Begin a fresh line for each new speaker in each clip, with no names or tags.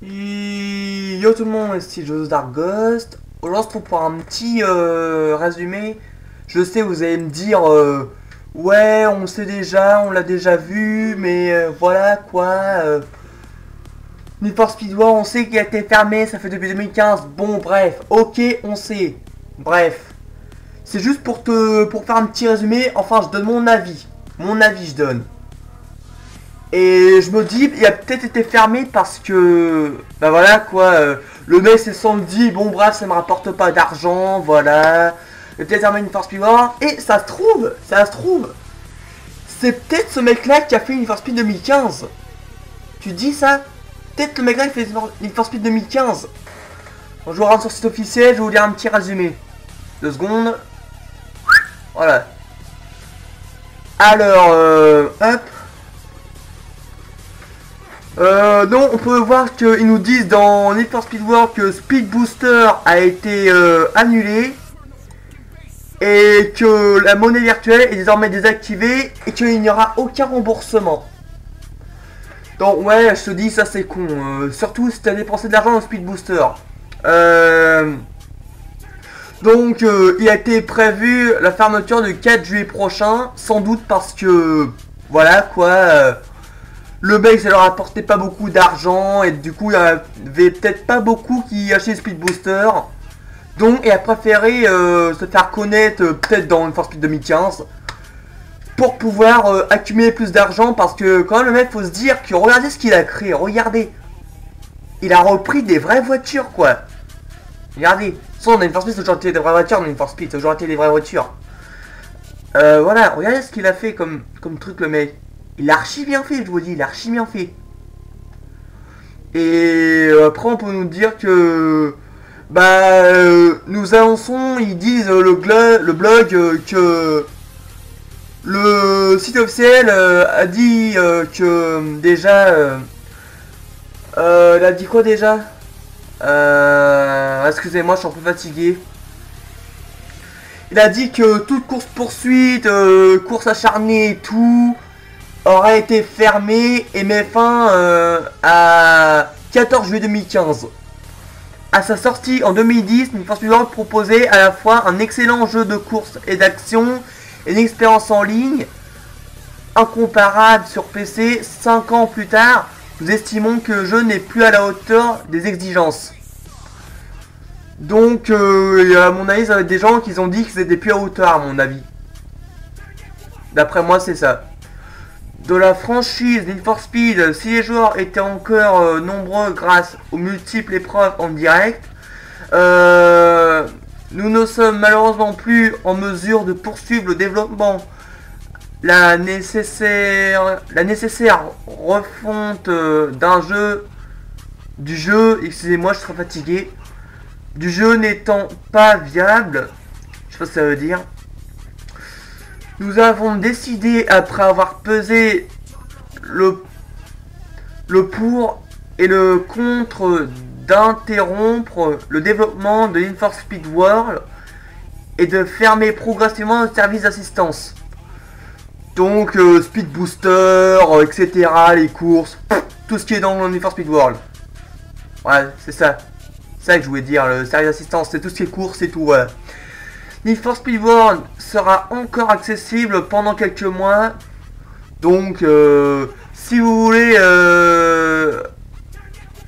Yo tout le monde, ici Joe Dark Ghost. Aujourd'hui on se retrouve pour un petit résumé. Je sais, vous allez me dire ouais, on le sait déjà, on l'a déjà vu, mais voilà quoi. Need for Speed War, on sait qu'il a été fermé, ça fait depuis 2015. Bon, bref, ok, on sait. Bref, c'est juste pour faire un petit résumé. Enfin, je donne mon avis. Mon avis, je donne. Et je me dis, il a peut-être été fermé parce que, bah voilà quoi, le mec s'est sans dit, bon bref, ça me rapporte pas d'argent, voilà. Il a peut-être fermé une Force Speed War, et ça se trouve, c'est peut-être ce mec-là qui a fait une Force Speed 2015. Tu dis ça? Peut-être le mec-là qui fait une Force Speed 2015. Bon, je vous rends sur le site officiel, je vais vous lire un petit résumé. 2 secondes. Voilà. Alors, hop. Non, on peut voir qu'ils nous disent dans Need for Speed World que Speed Booster a été annulé et que la monnaie virtuelle est désormais désactivée et qu'il n'y aura aucun remboursement. Donc ouais, je te dis, ça c'est con, surtout si tu as dépensé de l'argent dans Speed Booster. Donc il a été prévu la fermeture du 4 juillet prochain, sans doute parce que, voilà quoi... le mec ça leur apportait pas beaucoup d'argent et du coup il y avait peut-être pas beaucoup qui achetaient Speed Booster. Donc il a préféré se faire connaître peut-être dans une Force Speed 2015 pour pouvoir accumuler plus d'argent, parce que quand même le mec faut se dire que regardez ce qu'il a créé, regardez. Il a repris des vraies voitures quoi. Regardez, soit on a une Force Speed, c'est toujours été des vraies voitures, on a une Force Speed, c'est toujours été des vraies voitures. Voilà, regardez ce qu'il a fait comme truc le mec. Il a archi bien fait, je vous dis, il a archi bien fait. Et après, on peut nous dire que... bah, nous annonçons, ils disent, le blog, que... le site officiel a dit que, déjà... il a dit quoi déjà? Excusez-moi, je suis un peu fatigué. Il a dit que toute course-poursuite, course acharnée et tout... aurait été fermé et met fin à 14 juillet 2015. À sa sortie en 2010, Need for Speed World proposait à la fois un excellent jeu de course et d'action et une expérience en ligne incomparable sur PC. 5 ans plus tard, nous estimons que le jeu n'est plus à la hauteur des exigences. Donc, à mon avis, ça va être des gens qui ont dit qu'ils étaient plus à hauteur, à mon avis. D'après moi, c'est ça. De la franchise Need for Speed, si les joueurs étaient encore nombreux grâce aux multiples épreuves en direct, nous ne sommes malheureusement plus en mesure de poursuivre le développement. La nécessaire refonte du jeu, excusez-moi, je suis très fatigué, du jeu n'étant pas viable, je sais pas ce que ça veut dire. Nous avons décidé, après avoir pesé le pour et le contre, d'interrompre le développement de Need for Speed World et de fermer progressivement le service d'assistance. Donc Speed Booster, etc., les courses, tout ce qui est dans le Need for Speed World. Ouais, c'est ça. C'est ça que je voulais dire, le service d'assistance, c'est tout ce qui est courses et tout, ouais. Need for Speed World sera encore accessible pendant quelques mois. Donc, si vous voulez,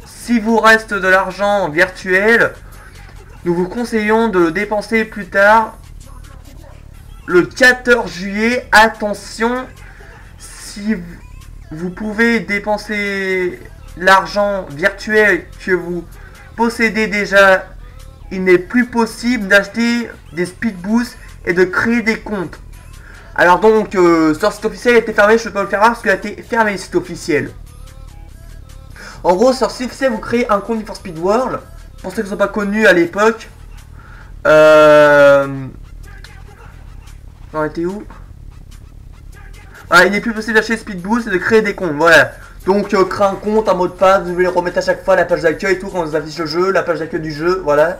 si vous reste de l'argent virtuel, nous vous conseillons de le dépenser plus tard, le 14 juillet. Attention, si vous pouvez dépenser l'argent virtuel que vous possédez déjà, il n'est plus possible d'acheter des speed boosts et de créer des comptes. Alors donc, sur le site officiel, il a été fermé, je peux pas le faire parce qu'il a été fermé le site officiel. En gros, sur le site officiel, vous créez un compte for Speed World. Pour ceux qui ne sont pas connus à l'époque. J'en étais où? Voilà, il n'est plus possible d'acheter Speed Boost et de créer des comptes, voilà. Donc, créer un compte, un mot de passe, vous devez le remettre à chaque fois, la page d'accueil et tout, quand vous affiche le jeu, la page d'accueil du jeu, voilà.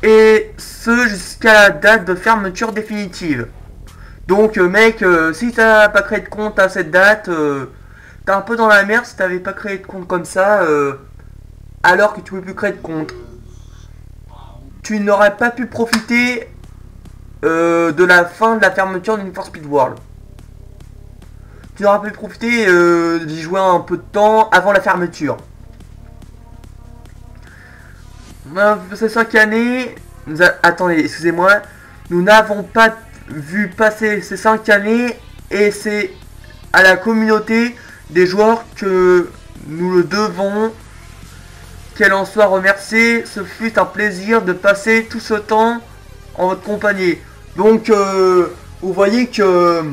Et ce jusqu'à la date de fermeture définitive. Donc mec, si t'as pas créé de compte à cette date, t'es un peu dans la merde si t'avais pas créé de compte comme ça, alors que tu pouvais plus créer de compte. Tu n'aurais pas pu profiter de la fin de la fermeture de Need for Speed World. Tu n'auras pu profiter d'y jouer un peu de temps avant la fermeture. Ces 5 années, attendez, excusez-moi, nous n'avons pas vu passer ces 5 années et c'est à la communauté des joueurs que nous le devons. Qu'elle en soit remerciée, ce fut un plaisir de passer tout ce temps en votre compagnie. Donc, vous voyez que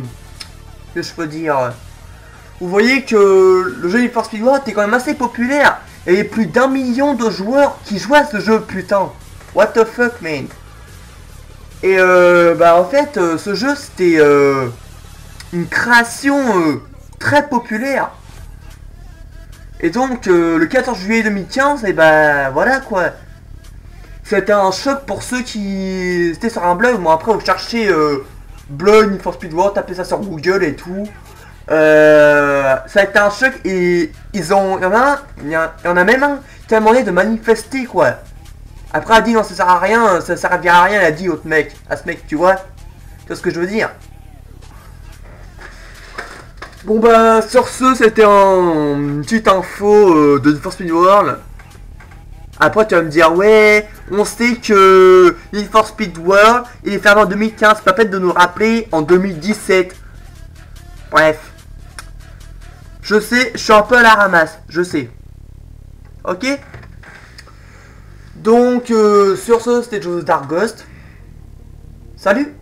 je peux dire, vous voyez que le jeu Need for Speed World est quand même assez populaire. Et il y a plus d'1 million de joueurs qui jouent à ce jeu, putain. What the fuck, man. Et bah en fait, ce jeu c'était une création très populaire. Et donc le 14 juillet 2015, et bah voilà quoi. C'était un choc pour ceux qui étaient sur un blog. Bon après vous cherchez blog Need for Speed World, tapez ça sur Google et tout. Ça a été un choc et ils ont. Il y en a même un qui a demandé de manifester quoi. Après, elle a dit non, ça sert à rien, ça servira à rien, elle a dit autre mec, à ce mec, tu vois. Tu vois ce que je veux dire? Bon bah, sur ce, c'était une petite info de Need for Speed World. Après, tu vas me dire, ouais, on sait que Need for Speed World, il est fermé en 2015, pas peine de nous rappeler en 2017. Bref. Je sais, je suis un peu à la ramasse, je sais. Ok? Donc, sur ce, c'était Joseph Dark Ghost. Salut!